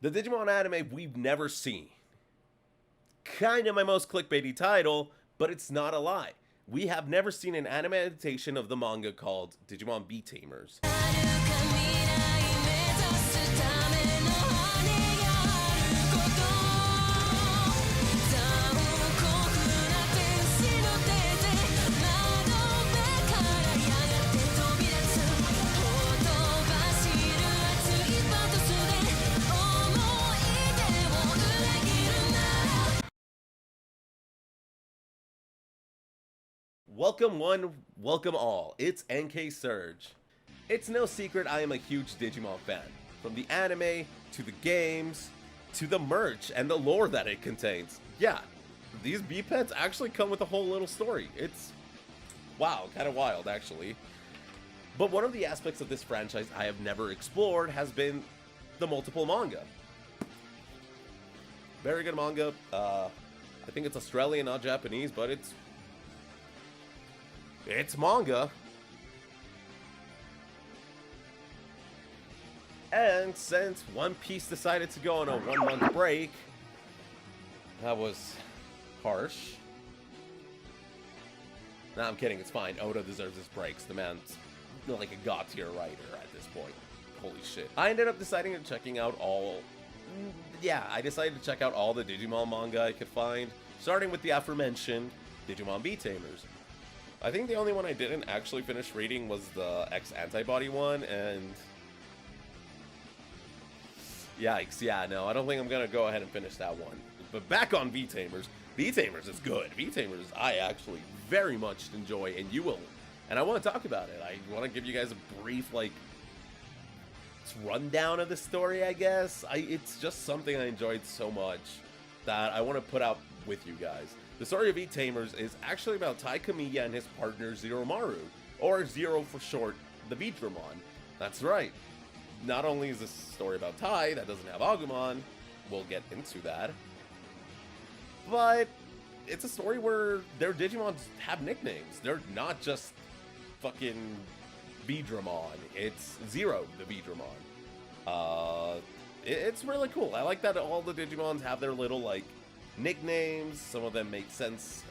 The Digimon anime we've never seen. Kind of my most clickbaity title, but it's not a lie. We have never seen an anime adaptation of the manga called Digimon Beat Tamers. Welcome one, welcome all. It's NK Surge. It's no secret I am a huge Digimon fan. From the anime, to the games, to the merch and the lore that it contains. Yeah, these B-Pets actually come with a whole little story. It's, wow, kind of wild actually. But one of the aspects of this franchise I have never explored has been the multiple manga. Very good manga. I think it's Australian, not Japanese, but it's manga. And since One Piece decided to go on a 1-month break, that was harsh. Nah, I'm kidding, it's fine. Oda deserves his breaks. The man's like a god tier writer at this point. Holy shit. I ended up deciding to checking out I decided to check out all the Digimon manga I could find, starting with the aforementioned Digimon Beat Tamers. I think the only one I didn't actually finish reading was the X-Antibody one, and yikes, yeah, no, I don't think I'm gonna go ahead and finish that one. But back on V-Tamers, V-Tamers is good. V-Tamers I actually very much enjoy, and you will. And I want to talk about it. I want to give you guys a brief, like, rundown of the story, I guess. It's just something I enjoyed so much that I want to put out with you guys. The story of V-Tamers is actually about Tai Kamiya and his partner Zeromaru, or Zero for short, the Beatramon. That's right. Not only is this a story about Tai that doesn't have Agumon, we'll get into that, but it's a story where their Digimons have nicknames. They're not just fucking Beatramon. It's Zero, the Beatramon. It's really cool. I like that all the Digimons have their little, like, nicknames. Some of them make sense.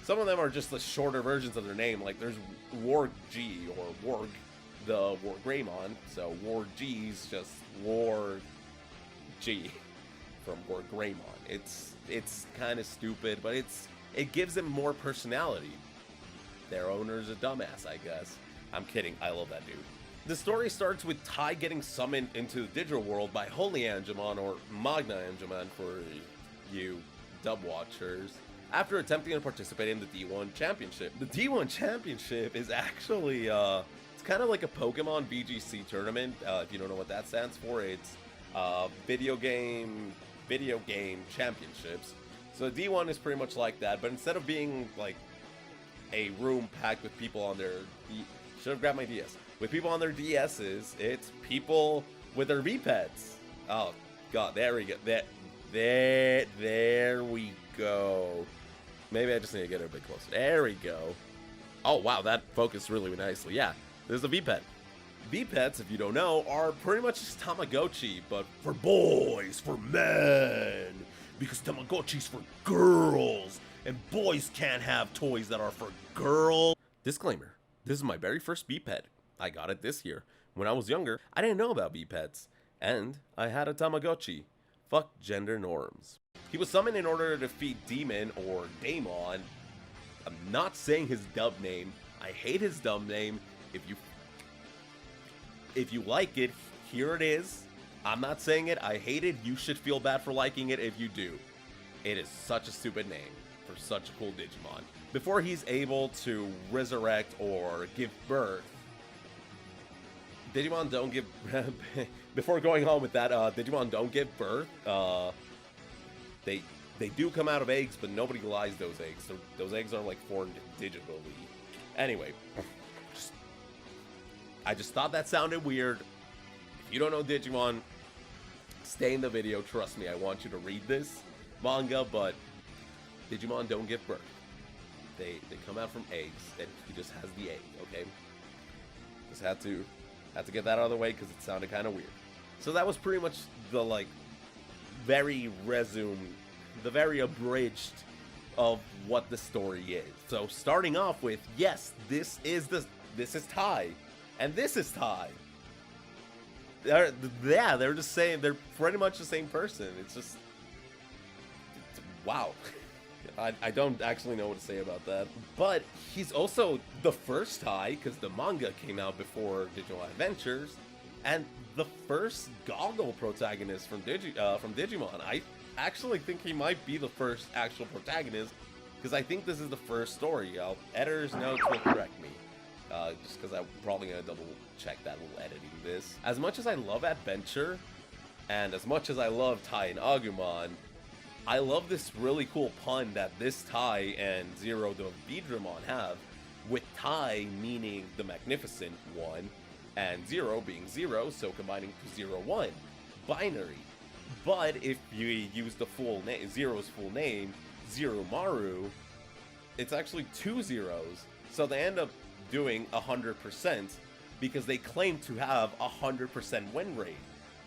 Some of them are just the shorter versions of their name. Like there's Warg G or Warg, the Wargreymon. So Warg G's just Warg G from Wargreymon. It's kind of stupid, but it gives them more personality. Their owner's a dumbass, I guess. I'm kidding. I love that dude. The story starts with Tai getting summoned into the digital world by Holy Angemon, or Magna Angemon for you dub watchers, after attempting to participate in the D1 Championship. The D1 Championship is actually, it's kind of like a Pokemon VGC tournament. If you don't know what that stands for, it's video game championships. So the D1 is pretty much like that, but instead of being like a room packed with people on their, should have grabbed my DS, with people on their DS's, it's people with their V-Pets. Oh god, there we go. There we go. Maybe I just need to get a bit closer. There we go. Oh wow, that focused really nicely. Yeah, there's a V-Pet. V-Pets, if you don't know, are pretty much just Tamagotchi, but for boys, for men. Because Tamagotchi's for girls, and boys can't have toys that are for girls. Disclaimer, this is my very first V-Pet. I got it this year. When I was younger, I didn't know about V-Pets, and I had a Tamagotchi. Fuck gender norms. He was summoned in order to defeat Demon, or Daemon. I'm not saying his dub name. I hate his dub name. If you like it, here it is. I'm not saying it. I hate it. You should feel bad for liking it if you do. It is such a stupid name for such a cool Digimon. Before he's able to resurrect or give birth, Digimon don't give... Before going on with that, Digimon don't give birth. They do come out of eggs, but nobody lies those eggs. Those eggs are like formed digitally. Anyway, I just thought that sounded weird. If you don't know Digimon, stay in the video. Trust me, I want you to read this manga, but Digimon don't give birth. They come out from eggs, and he just has the egg, okay? Just had to get that out of the way because it sounded kind of weird. So that was pretty much the, like, very the very abridged of what the story is. So starting off with, yes, this is Tai, and this is Tai. They're the same. They're pretty much the same person. Wow. I don't actually know what to say about that. But he's also the first Tai, because the manga came out before Digimon Adventures, and the first goggle protagonist from Digimon. I actually think he might be the first actual protagonist, because I think this is the first story. Editor's notes will correct me, just because I'm probably going to double check that while editing this. As much as I love Adventure, and as much as I love Tai and Agumon, I love this really cool pun that this Tai and Zero the Vidramon have, with Tai meaning the Magnificent One, and Zero being Zero, so combining to 0-1. Binary. But if you use the full name, Zero's full name, Zero Maru, it's actually 2 zeros, so they end up doing 100% because they claim to have 100% win rate,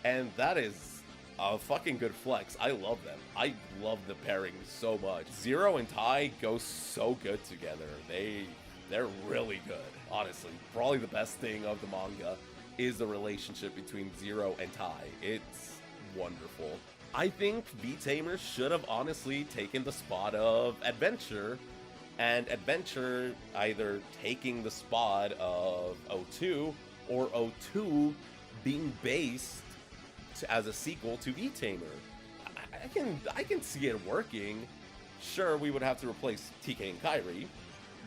and that is a fucking good flex. I love them. I love the pairing so much. Zero and Tai go so good together. They're really good, honestly. Probably the best thing of the manga is the relationship between Zero and Tai. It's wonderful. I think V-Tamers should have honestly taken the spot of Adventure, and Adventure either taking the spot of O2, or O2 being based as a sequel to V-Tamer. I can see it working. Sure, we would have to replace TK and Kairi,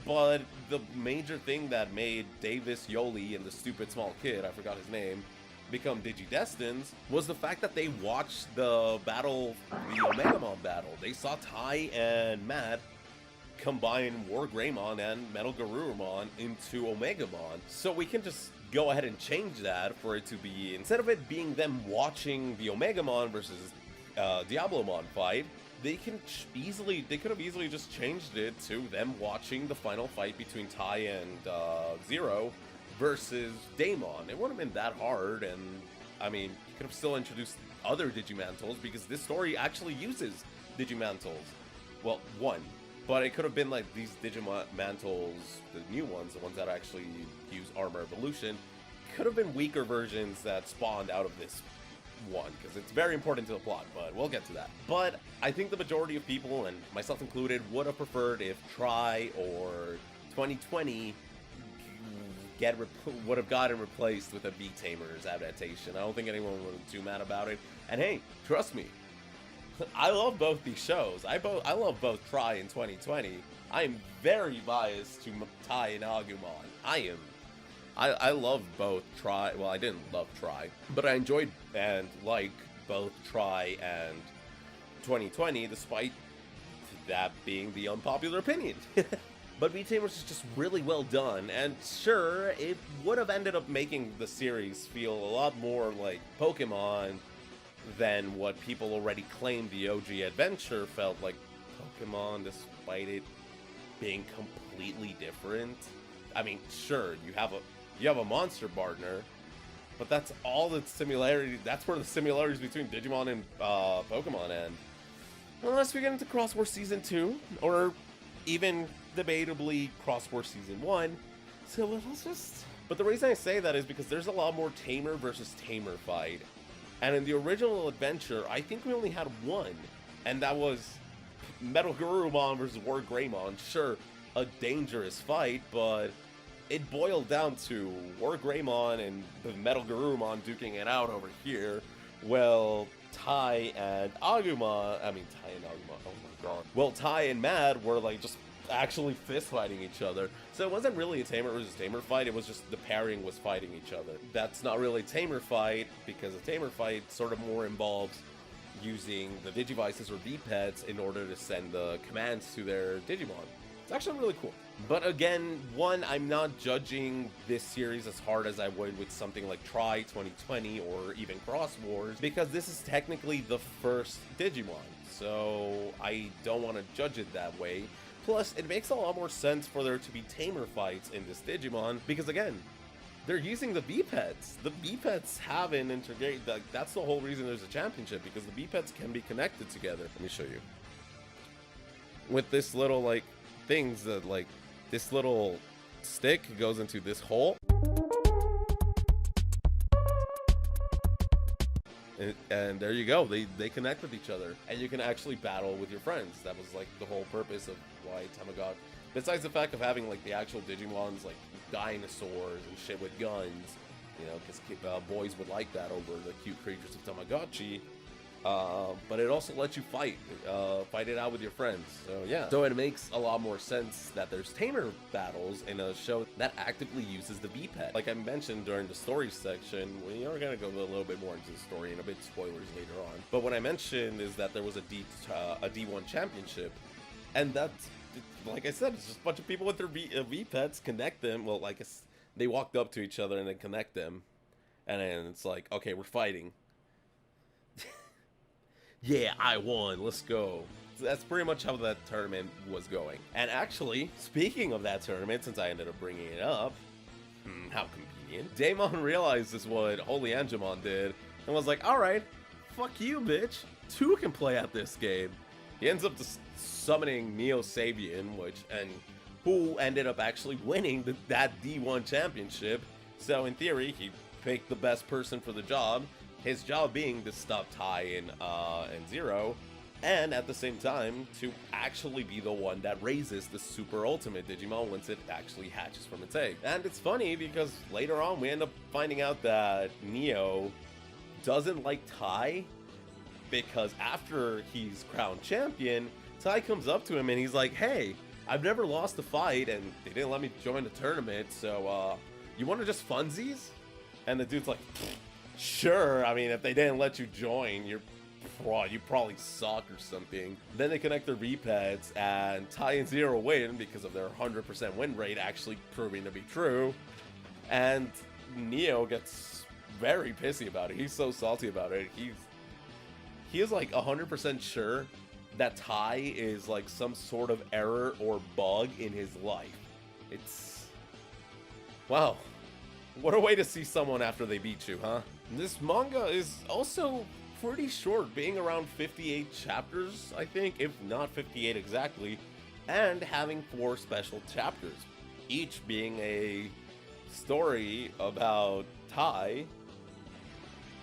but the major thing that made Davis, Yoli, and the stupid small kid, I forgot his name, become Digidestins was the fact that they watched the Omegamon battle. They saw Tai and Matt combine War Greymon and Metal Garurumon into Omegamon. So we can just go ahead and change that for it to be, instead of it being them watching the Omegamon versus Diablomon fight, they could have easily just changed it to them watching the final fight between Tai and Zero versus Daemon. It wouldn't have been that hard, and I mean, you could have still introduced other Digimantles, because this story actually uses Digimantles. Well, one, but it could have been like these Digimantles, the new ones, the ones that actually use Armor Evolution, could have been weaker versions that spawned out of this one, because it's very important to the plot, but we'll get to that. But I think the majority of people, and myself included, would have preferred if Tri or 2020 would have gotten replaced with a V-Tamers adaptation. I don't think anyone would have been too mad about it. And hey, trust me, I love both these shows. I love both Tri and 2020. I am very biased to Tai and Agumon. I love both Tri. Well, I didn't love Tri, but I enjoyed and like both Tri and 2020, despite that being the unpopular opinion. But V-Tamers is just really well done, and sure, it would have ended up making the series feel a lot more like Pokemon than what people already claimed the OG Adventure felt like Pokemon, despite it being completely different. I mean, sure, you have a monster partner, but that's all the similarity. That's where the similarities between Digimon and Pokemon end. Unless we get into Cross War Season 2, or even debatably Cross War Season 1. So let's just... But the reason I say that is because there's a lot more Tamer versus Tamer fight. And in the original Adventure, I think we only had one. And that was Metal Garurumon versus War Greymon. Sure, a dangerous fight, but it boiled down to War Greymon and the Metal Garurumon duking it out over here. Well, Tai and Agumon... I mean, Tai and Agumon, oh my god. Well, Tai and Mad were like just actually fist fighting each other. So it wasn't really a Tamer versus Tamer fight, it was just the pairing was fighting each other. That's not really a Tamer fight, because a Tamer fight sort of more involves using the Digivices or V-Pets in order to send the commands to their Digimon. It's actually really cool. But again, one, I'm not judging this series as hard as I would with something like Tri 2020 or even Cross Wars, because this is technically the first Digimon, so I don't want to judge it that way. Plus, it makes a lot more sense for there to be Tamer fights in this Digimon, because again, they're using the V-Pets. The V-Pets have an integrate. That's the whole reason there's a championship, because the V-Pets can be connected together. Let me show you. With this little, like, things that, like, this little stick goes into this hole. And there you go. They connect with each other. And you can actually battle with your friends. That was, like, the whole purpose of why Tamagotchi. Besides the fact of having, like, the actual Digimons, like, dinosaurs and shit with guns, you know, because boys would like that over the cute creatures of Tamagotchi. But it also lets you fight it out with your friends. So yeah, so it makes a lot more sense that there's tamer battles in a show that actively uses the V-Pet. Like I mentioned during the story section, we are gonna go a little bit more into the story and a bit spoilers later on. But what I mentioned is that there was a D1 championship, and that's, like I said, it's just a bunch of people with their V-Pets, connect them. Well, like they walked up to each other and then connect them, and then it's like, okay, we're fighting. Yeah, I won. Let's go. That's pretty much how that tournament was going. And actually, speaking of that tournament, since I ended up bringing it up, how convenient. Daemon realizes what Holy Angemon did and was like, alright, fuck you, bitch. Two can play at this game. He ends up just summoning Neo Sabian, who ended up actually winning that D1 championship. So in theory, he picked the best person for the job. His job being to stop Tai and Zero, and at the same time to actually be the one that raises the Super Ultimate Digimon once it actually hatches from its egg. And it's funny because later on we end up finding out that Neo doesn't like Tai, because after he's crowned champion, Tai comes up to him and he's like, hey, I've never lost a fight and they didn't let me join the tournament, so you want to just funsies? And the dude's like, sure, I mean, if they didn't let you join, you probably suck or something. Then they connect their V-Pets, and Tai and Zero win because of their 100% win rate actually proving to be true. And Neo gets very pissy about it. He's so salty about it. He is like 100% sure that Tai is like some sort of error or bug in his life. It's... wow. What a way to see someone after they beat you, huh? This manga is also pretty short, being around 58 chapters, I think, if not 58 exactly, and having 4 special chapters, each being a story about Tai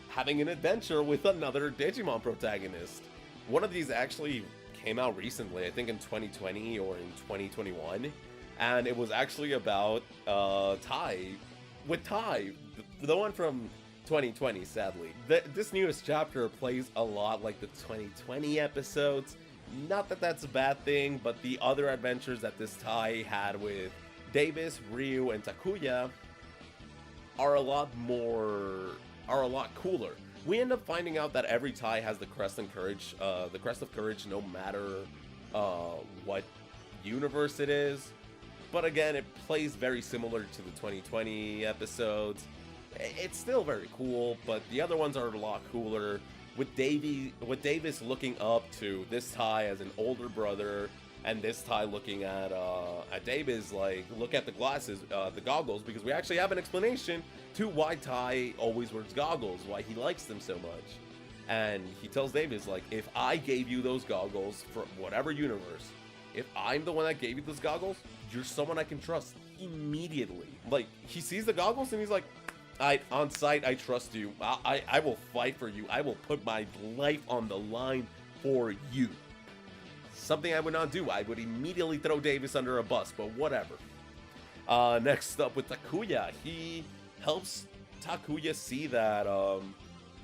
having an adventure with another Digimon protagonist. One of these actually came out recently, I think in 2020 or in 2021, and it was actually about Tai, with Tai, the one from 2020, sadly. This newest chapter plays a lot like the 2020 episodes. Not that that's a bad thing, but the other adventures that this Tai had with Davis, Ryu, and Takuya are a lot cooler. We end up finding out that every Tai has the crest of courage, no matter what universe it is. But again, it plays very similar to the 2020 episodes. It's still very cool, but the other ones are a lot cooler. With Davis looking up to this Tai as an older brother, and this Tai looking at Davis like, look at the glasses, the goggles, because we actually have an explanation to why Tai always wears goggles, why he likes them so much. And he tells Davis, like, if I gave you those goggles from whatever universe, if I'm the one that gave you those goggles, you're someone I can trust immediately. Like, he sees the goggles and he's like, on sight, I trust you. I will fight for you. I will put my life on the line for you. Something I would not do. I would immediately throw Davis under a bus, but whatever. Next up with Takuya. He helps Takuya see that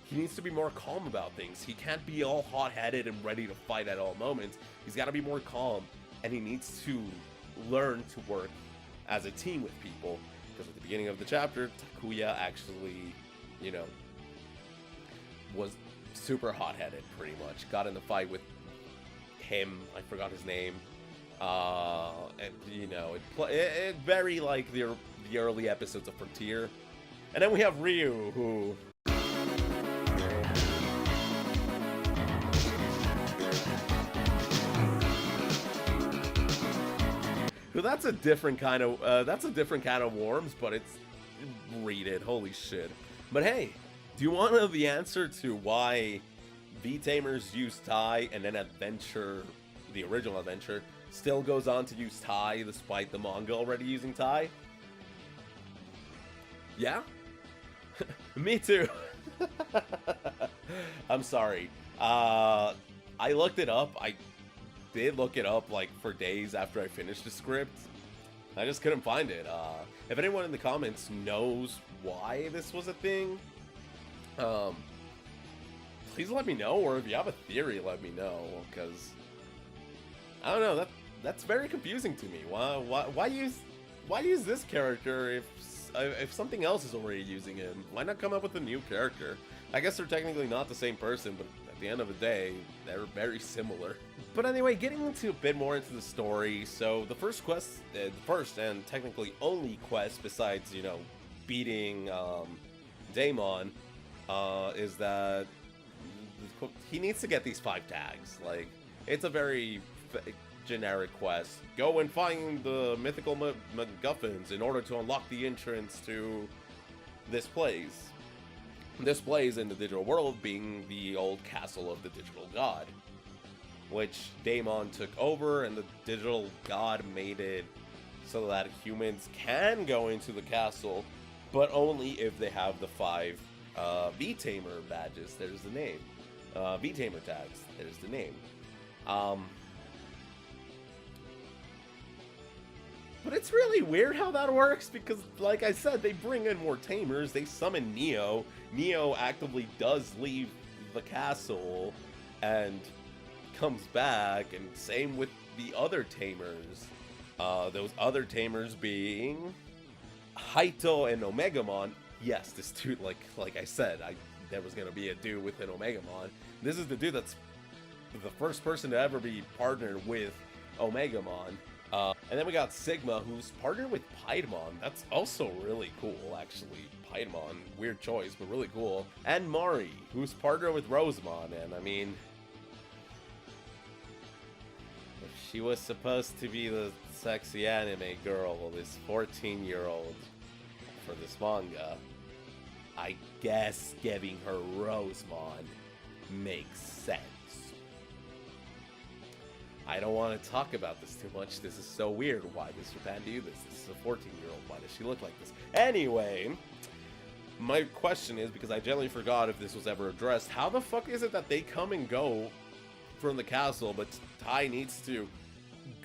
he needs to be more calm about things. He can't be all hot-headed and ready to fight at all moments. He's got to be more calm, and he needs to learn to work as a team with people. Because at the beginning of the chapter, Takuya actually, you know, was super hot-headed, pretty much. Got in the fight with him, I forgot his name, and, you know, it very like the early episodes of Frontier. And then we have Ryu, who... that's a different kind of worms, but read it. Holy shit. But hey, do you want to know the answer to why V-Tamers use Tai and then Adventure, the original Adventure, still goes on to use Tai despite the manga already using Tai? Yeah? Me too. I'm sorry. I looked it up. I did look it up like for days after I finished the script. I just couldn't find it. If anyone in the comments knows why this was a thing, please let me know, or if you have a theory, let me know, because I don't know, that's very confusing to me. Why use this character if something else is already using him? Why not come up with a new character? I guess they're technically not the same person, but at the end of the day, they're very similar. But anyway, getting into a bit more into the story, so the first quest, the first and technically only quest besides, you know, beating Daemon, is that he needs to get these 5 tags. Like, it's a very generic quest. Go and find the mythical MacGuffins in order to unlock the entrance to this place. This place in the digital world being the old castle of the digital god, which Daemon took over, and the digital god made it so that humans can go into the castle, but only if they have the 5 V-Tamer badges. There's the name. V-Tamer tags. There's the name. But it's really weird how that works, because, like I said, they bring in more Tamers, they summon Neo. Neo actively does leave the castle and comes back, and same with the other Tamers. Those other Tamers being Haito and Omegamon. Yes, this dude, like I said, there was gonna be a dude with an Omegamon. This is the dude that's the first person to ever be partnered with Omegamon. And then we got Sigma, who's partnered with Piedmon. That's also really cool, actually. Piedmon, weird choice, but really cool. And Mari, who's partnered with Rosemon. And I mean, if she was supposed to be the sexy anime girl, this 14-year-old for this manga, I guess giving her Rosemon makes sense. I don't want to talk about this too much. This is so weird. Why does Japan do this? This is a 14-year-old. Why does she look like this? Anyway, my question is, because I generally forgot if this was ever addressed, how the fuck is it that they come and go from the castle, but Tai needs to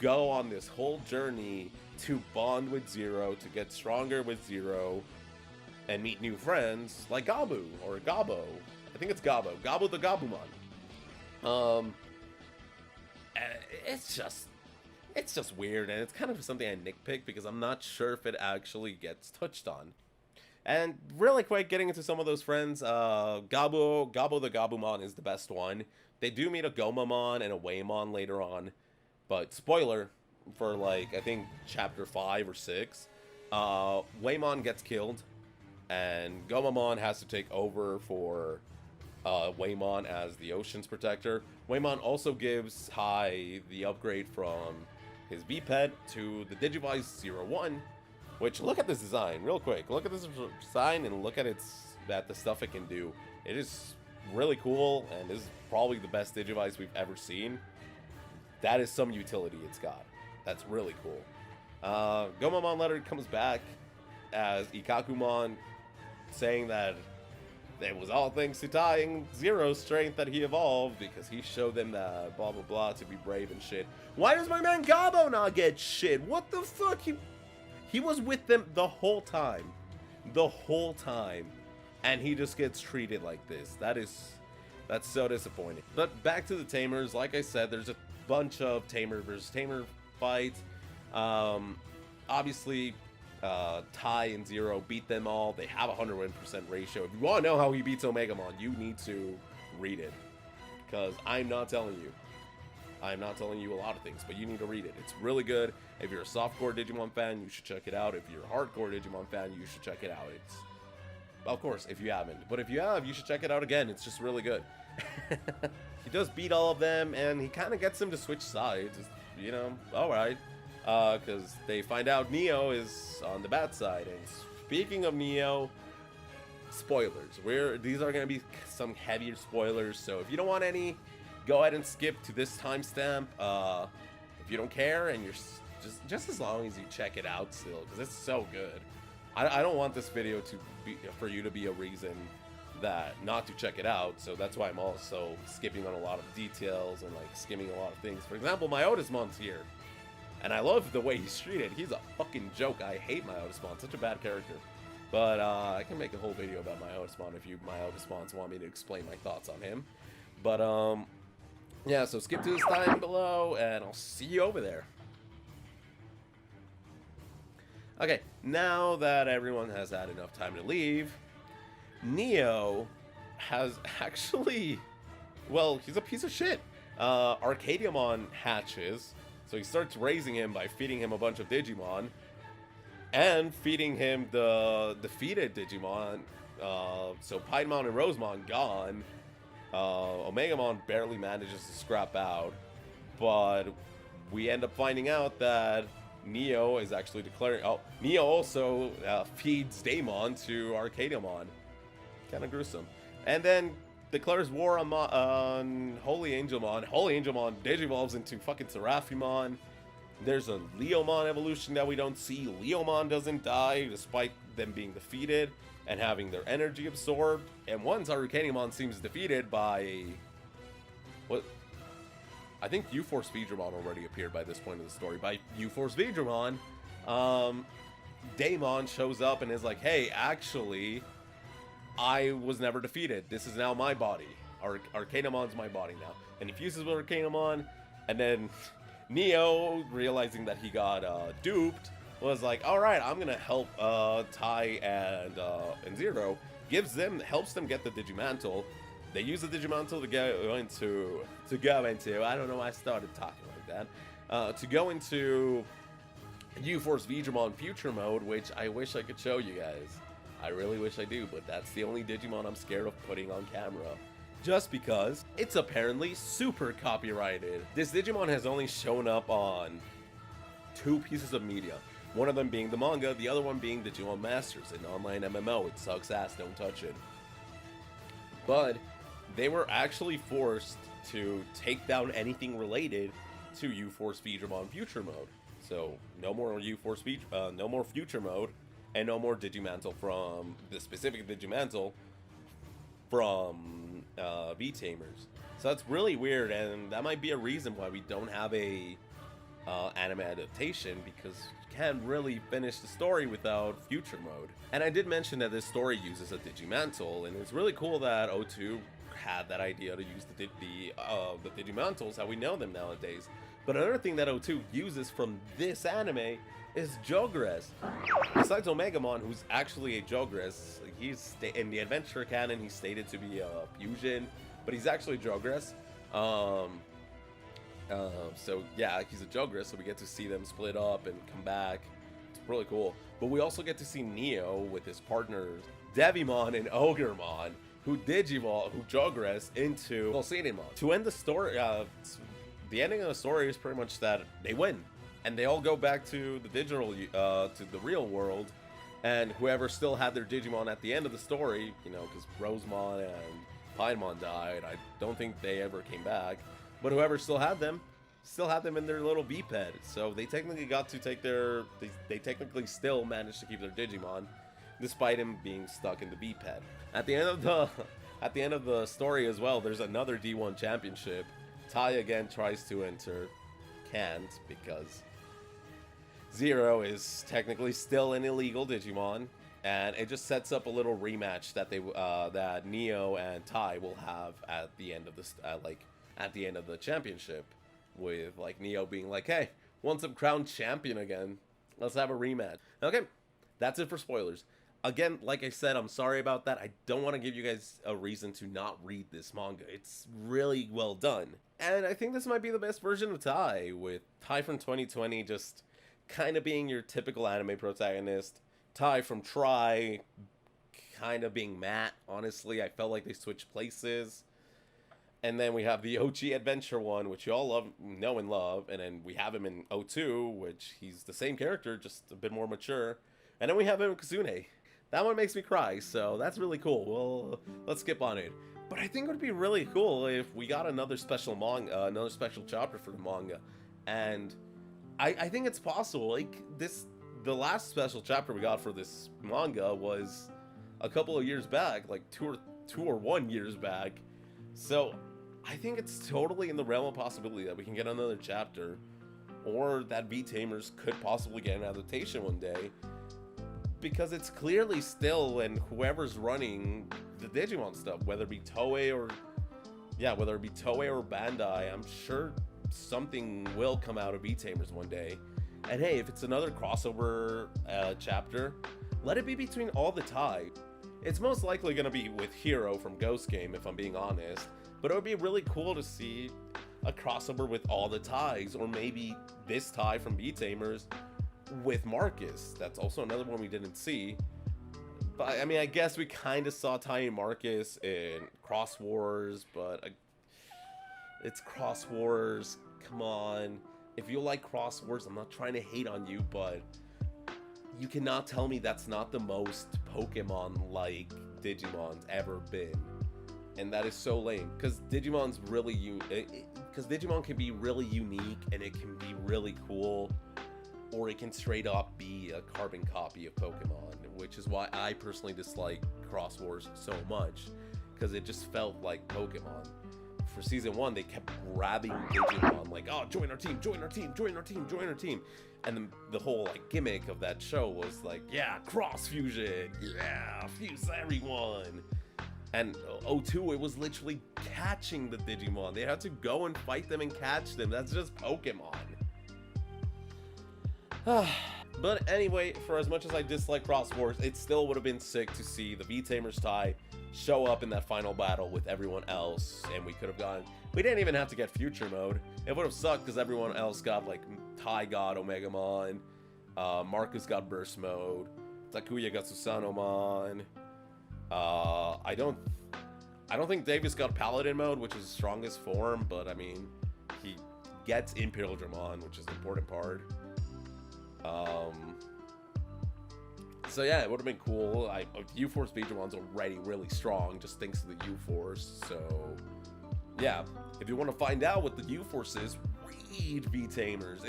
go on this whole journey to bond with Zero, to get stronger with Zero, and meet new friends like Gabu, or Gabo. I think it's Gabo. Gabo the Gabumon. It's just weird, and it's kind of something I nitpick because I'm not sure if it actually gets touched on. And really quick, getting into some of those friends, Gabo the Gabumon is the best one. They do meet a Gomamon and a Waymon later on, but spoiler for, like, I think chapter 5 or 6, Waymon gets killed, and Gomamon has to take over for Waymon as the Ocean's Protector. Waymon also gives Tai the upgrade from his V-Pet to the Digivice 01, which, look at this design, real quick. Look at this design and look at the stuff it can do. It is really cool, and this is probably the best Digivice we've ever seen. That is some utility it's got. That's really cool. Gomamon later comes back as Ikakumon, saying that it was all thanks to Tai and Zero's strength that he evolved, because he showed them that blah blah blah to be brave and shit. Why does my man Gabo not get shit? What the fuck? He was with them the whole time. The whole time. And he just gets treated like this. That's so disappointing. But back to the Tamers, like I said, there's a bunch of Tamer versus Tamer fights. Obviously, Tai and Zero beat them all. They have a 101% ratio. If you want to know how he beats Omegamon, you need to read it, because I'm not telling you. I'm not telling you a lot of things, but you need to read it. It's really good. If you're a softcore Digimon fan, you should check it out. If you're a hardcore Digimon fan, you should check it out. It's, of course, if you haven't. But if you have, you should check it out again. It's just really good. He does beat all of them, and he kind of gets them to switch sides. You know, alright. Because they find out Neo is on the bad side, and speaking of Neo, spoilers. These are going to be some heavier spoilers, so if you don't want any, go ahead and skip to this timestamp. If you don't care, and you're just as long as you check it out still, because it's so good. I don't want this video to be for you to be a reason that not to check it out, so that's why I'm also skipping on a lot of details and like skimming a lot of things. For example, my Otismon's here, and I love the way he's treated. He's a fucking joke. I hate my Otismon, such a bad character. But I can make a whole video about my Otismon if my Otismons want me to explain my thoughts on him. But yeah, so skip to this time below, and I'll see you over there. Okay, now that everyone has had enough time to leave, Neo has actually, well, he's a piece of shit. Arcadiamon hatches, so he starts raising him by feeding him a bunch of Digimon, and feeding him the defeated Digimon. So Piedmon and Rosemon gone. Omegamon barely manages to scrap out, but we end up finding out that Neo is actually declaring. Oh, Neo also feeds Daemon to Arcadiamon. Kind of gruesome. And then declares war on Holy Angelmon. Holy Angelmon digivolves into fucking Seraphimon. There's a Leomon evolution that we don't see. Leomon doesn't die despite them being defeated and having their energy absorbed. And once Arcadiamon seems defeated by... what? I think U-Force Veedramon already appeared by this point in the story. By U-Force Veedramon, Daemon shows up and is like, hey, actually, I was never defeated. This is now my body. Arcadiamon's my body now. And he fuses with Arcadiamon, and then Neo, realizing that he got duped, was like, all right, I'm gonna help Tai and Zero. Helps them get the Digimantle. They use the Digimantle to go into. I don't know why I started talking like that. To go into U-Force Veedramon Future Mode, which I wish I could show you guys. I really wish I do, but that's the only Digimon I'm scared of putting on camera. Just because it's apparently super copyrighted. This Digimon has only shown up on 2 pieces of media. One of them being the manga, the other one being Digimon Masters, an online MMO. It sucks ass, don't touch it. But they were actually forced to take down anything related to U-Force Veedramon Future Mode. So no more U-Force no more Future Mode, and no more Digimantle from the specific Digimantle from V-Tamers. So that's really weird, and that might be a reason why we don't have a anime adaptation, because you can't really finish the story without Future Mode. And I did mention that this story uses a Digimantle, and it's really cool that O2 had that idea to use the Digimantles how we know them nowadays. But another thing that O2 uses from this anime is Jogress. Besides Omegamon, who's actually a Jogress, he's in the adventure canon, he's stated to be a fusion, but he's actually Jogress. So yeah, he's a Jogress, so we get to see them split up and come back. It's really cool. But we also get to see Neo with his partners Devimon and Ogremon, who Jogress into Pulsatimon. To end the story, the ending of the story is pretty much that they win, and they all go back to the to the real world, and whoever still had their Digimon at the end of the story, you know, because Rosemon and Piedmon died, I don't think they ever came back, but whoever still had them in their little biped, so they technically got to take their, they technically still managed to keep their Digimon, despite him being stuck in the biped. At the end of the story as well, there's another D1 championship. Tai again tries to enter, can't, because Zero is technically still an illegal Digimon, and it just sets up a little rematch that that Neo and Tai will have at the end of the championship, with like Neo being like, "Hey, once I'm crowned champion again, let's have a rematch." Okay, that's it for spoilers. Again, like I said, I'm sorry about that. I don't want to give you guys a reason to not read this manga. It's really well done. And I think this might be the best version of Tai, with Tai from 2020 just kind of being your typical anime protagonist. Tai from Try kind of being Matt, honestly. I felt like they switched places. And then we have the OG Adventure one, which you all know and love. And then we have him in O2, which he's the same character, just a bit more mature. And then we have him in Kazune. That one makes me cry, so that's really cool. Well, let's skip on it. But I think it would be really cool if we got another special manga, another special chapter for the manga. And I think it's possible. Like, the last special chapter we got for this manga was a couple of years back, like two or 1 years back. So I think it's totally in the realm of possibility that we can get another chapter, or that V-Tamers could possibly get an adaptation one day, because it's clearly still, and whoever's running the Digimon stuff, whether it be Toei or Bandai, I'm sure something will come out of V-Tamers one day. And hey, if it's another crossover chapter, let it be between all the Tai. It's most likely going to be with Hero from Ghost Game, if I'm being honest, but it would be really cool to see a crossover with all the Tais, or maybe this Tai from V-Tamers with Marcus. That's also another one we didn't see. But I mean, I guess we kind of saw Tai and Marcus in Cross Wars, but it's Cross Wars. Come on. If you like Cross Wars, I'm not trying to hate on you, but you cannot tell me that's not the most Pokemon-like Digimon's ever been. And that is so lame, because Digimon's really because Digimon can be really unique, and it can be really cool, or it can straight up be a carbon copy of Pokemon, which is why I personally dislike Cross Wars so much, because it just felt like Pokemon. For season 1, they kept grabbing Digimon, like, oh, join our team, join our team, join our team, join our team. And the whole, like, gimmick of that show was like, yeah, cross fusion, yeah, fuse everyone. And 02, it was literally catching the Digimon. They had to go and fight them and catch them. That's just Pokemon. But anyway, for as much as I dislike Cross Wars, it still would have been sick to see the V-Tamers Tai show up in that final battle with everyone else, and we could have gone. We didn't even have to get Future Mode. It would have sucked because everyone else got, like, Tai got Omegamon, Marcus got Burst Mode, Takuya got Susanomon. I don't think Davis got Paladin Mode, which is his strongest form, but I mean, he gets Imperial Dramon, which is the important part. So yeah, it would have been cool. U-Force Vegemon's already really strong, just thanks to the U-Force. So yeah, if you want to find out what the U-Force is, read V-Tamers.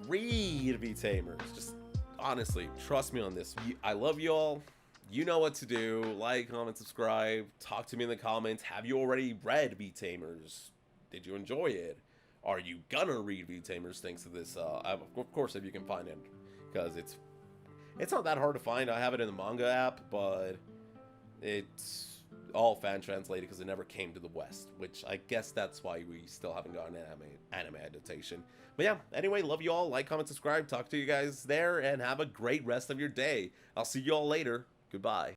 Read V-Tamers. Just honestly, trust me on this. I love y'all. You know what to do. Like, comment, subscribe. Talk to me in the comments. Have you already read V-Tamers? Did you enjoy it? Are you gonna read V-Tamers thanks to this? Of course, if you can find it, because it's not that hard to find. I have it in the manga app, but it's all fan translated because it never came to the West, which I guess that's why we still haven't gotten an anime adaptation. But yeah, anyway, love you all. Like, comment, subscribe. Talk to you guys there, and have a great rest of your day. I'll see you all later. Goodbye.